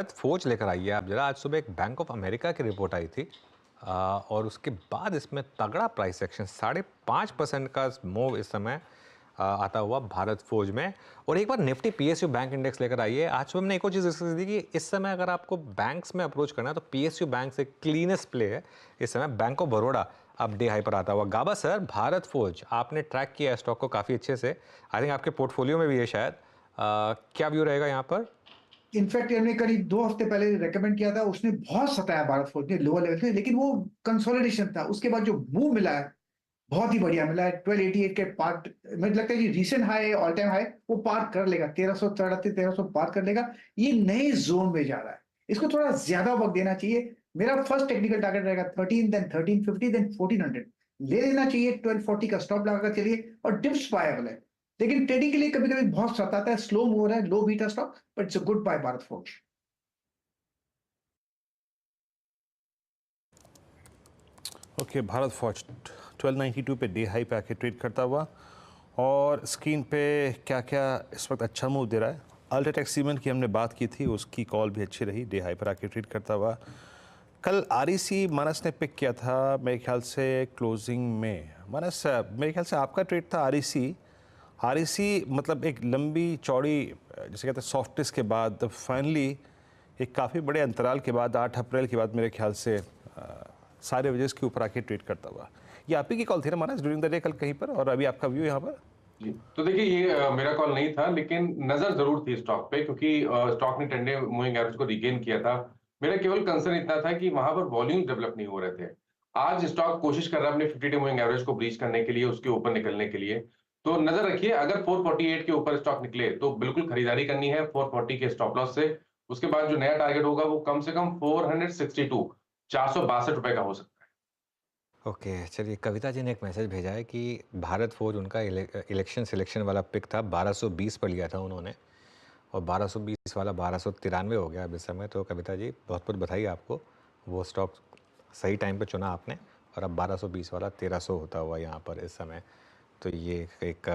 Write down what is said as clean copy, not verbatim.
फौज लेकर आई है आप जरा। आज सुबह एक बैंक ऑफ अमेरिका की रिपोर्ट आई थी और उसके बाद इसमें तगड़ा प्राइस एक्शन 5.5% का मूव इस समय आता हुआ भारत फौज में। और एक बार निफ्टी पीएसयू बैंक इंडेक्स लेकर आई है। आज सुबह हमने एक और चीज़ डिस्कस की कि इस समय अगर आपको बैंक्स में अप्रोच करना है तो पीएसयू बैंक से क्लीनेस्ट प्ले है इस समय बैंक ऑफ बड़ौदा। अब डे हाई पर आता हुआ। गाबा सर, भारत फौज आपने ट्रैक किया है स्टॉक को काफ़ी अच्छे से, आई थिंक आपके पोर्टफोलियो में भी है शायद। क्या व्यू रहेगा यहाँ पर? इनफैक्ट हमने करीब 2 हफ्ते पहले रिकमेंड किया था, उसने बहुत सताया भारत फौज ने लोअर लेवल पे, लेकिन वो कंसोलिडेशन था। उसके बाद जो मूव मिला है बहुत ही बढ़िया मिला है। 1288 के पार, मुझे लगता है कि recent high, all time high वो पार कर लेगा। 1333 पार कर लेगा। ये नए जोन में जा रहा है, इसको थोड़ा ज्यादा वक्त देना चाहिए। मेरा फर्स्ट टेक्निकल टारगेट रहेगा 13, देन 1350, देन 1400 ले लेना चाहिए। 1240 का स्टॉप लगाकर चलिए और डिप्स पाएबल है, लेकिन ट्रेडिंग के लिए कभी कभी बहुत सताता है। स्लो मूव है, low beta stock, but it's a good buy Bharat Forge. Okay, Bharat Forge 1292 पे डे हाई पे आके ट्रेड करता हुआ। और स्क्रीन पे क्या क्या इस वक्त अच्छा मूव दे रहा है। अल्ट्राटेक सीमेंट की हमने बात की थी, उसकी कॉल भी अच्छी रही, डे हाई पर आके ट्रेड करता हुआ। कल आरईसी मानस ने पिक किया था मेरे ख्याल से क्लोजिंग में। मानस, मेरे ख्याल से आपका ट्रेड था आरईसी। आरईसी मतलब एक लंबी चौड़ी, जैसे कहते हैं सॉफ्टनेस के बाद फाइनली एक काफ़ी बड़े अंतराल के बाद 8 अप्रैल के बाद मेरे ख्याल से सारे वजह के ऊपर आके ट्रेड करता हुआ। ये आप ही की कॉल थी ना मानस ड्यूरिंग द डे कल कहीं पर, और अभी आपका व्यू यहाँ पर? जी, तो देखिए ये मेरा कॉल नहीं था, लेकिन नजर जरूर थी स्टॉक पे, क्योंकि स्टॉक ने 10 डे मूविंग एवरेज को रिगेन किया था। मेरा केवल कंसर्न इतना था कि वहां पर वॉल्यूम डेवलप नहीं हो रहे थे। आज स्टॉक कोशिश कर रहा है अपने 50 डे मूविंग एवरेज को ब्रीच करने के लिए, उसके ऊपर निकलने के लिए। तो नजर रखिए, अगर 448 के ऊपर स्टॉक निकले तो बिल्कुल खरीदारी करनी है 440 के स्टॉप लॉस से। उसके बाद जो नया टारगेट होगा वो कम से कम 462 ₹462 का हो सकता है। ओके, चलिए कविता जी ने एक मैसेज भेजा है कि भारत फौज उनका इलेक्शन सिलेक्शन वाला पिक था 1220 पर लिया था उन्होंने, और 1220 वाला 1293 हो गया अब इस समय। तो कविता जी बहुत बहुत बधाई आपको, वो स्टॉक सही टाइम पे चुना आपने। और अब 1220 वाला 1300 होता हुआ यहाँ पर इस समय। तो ये एक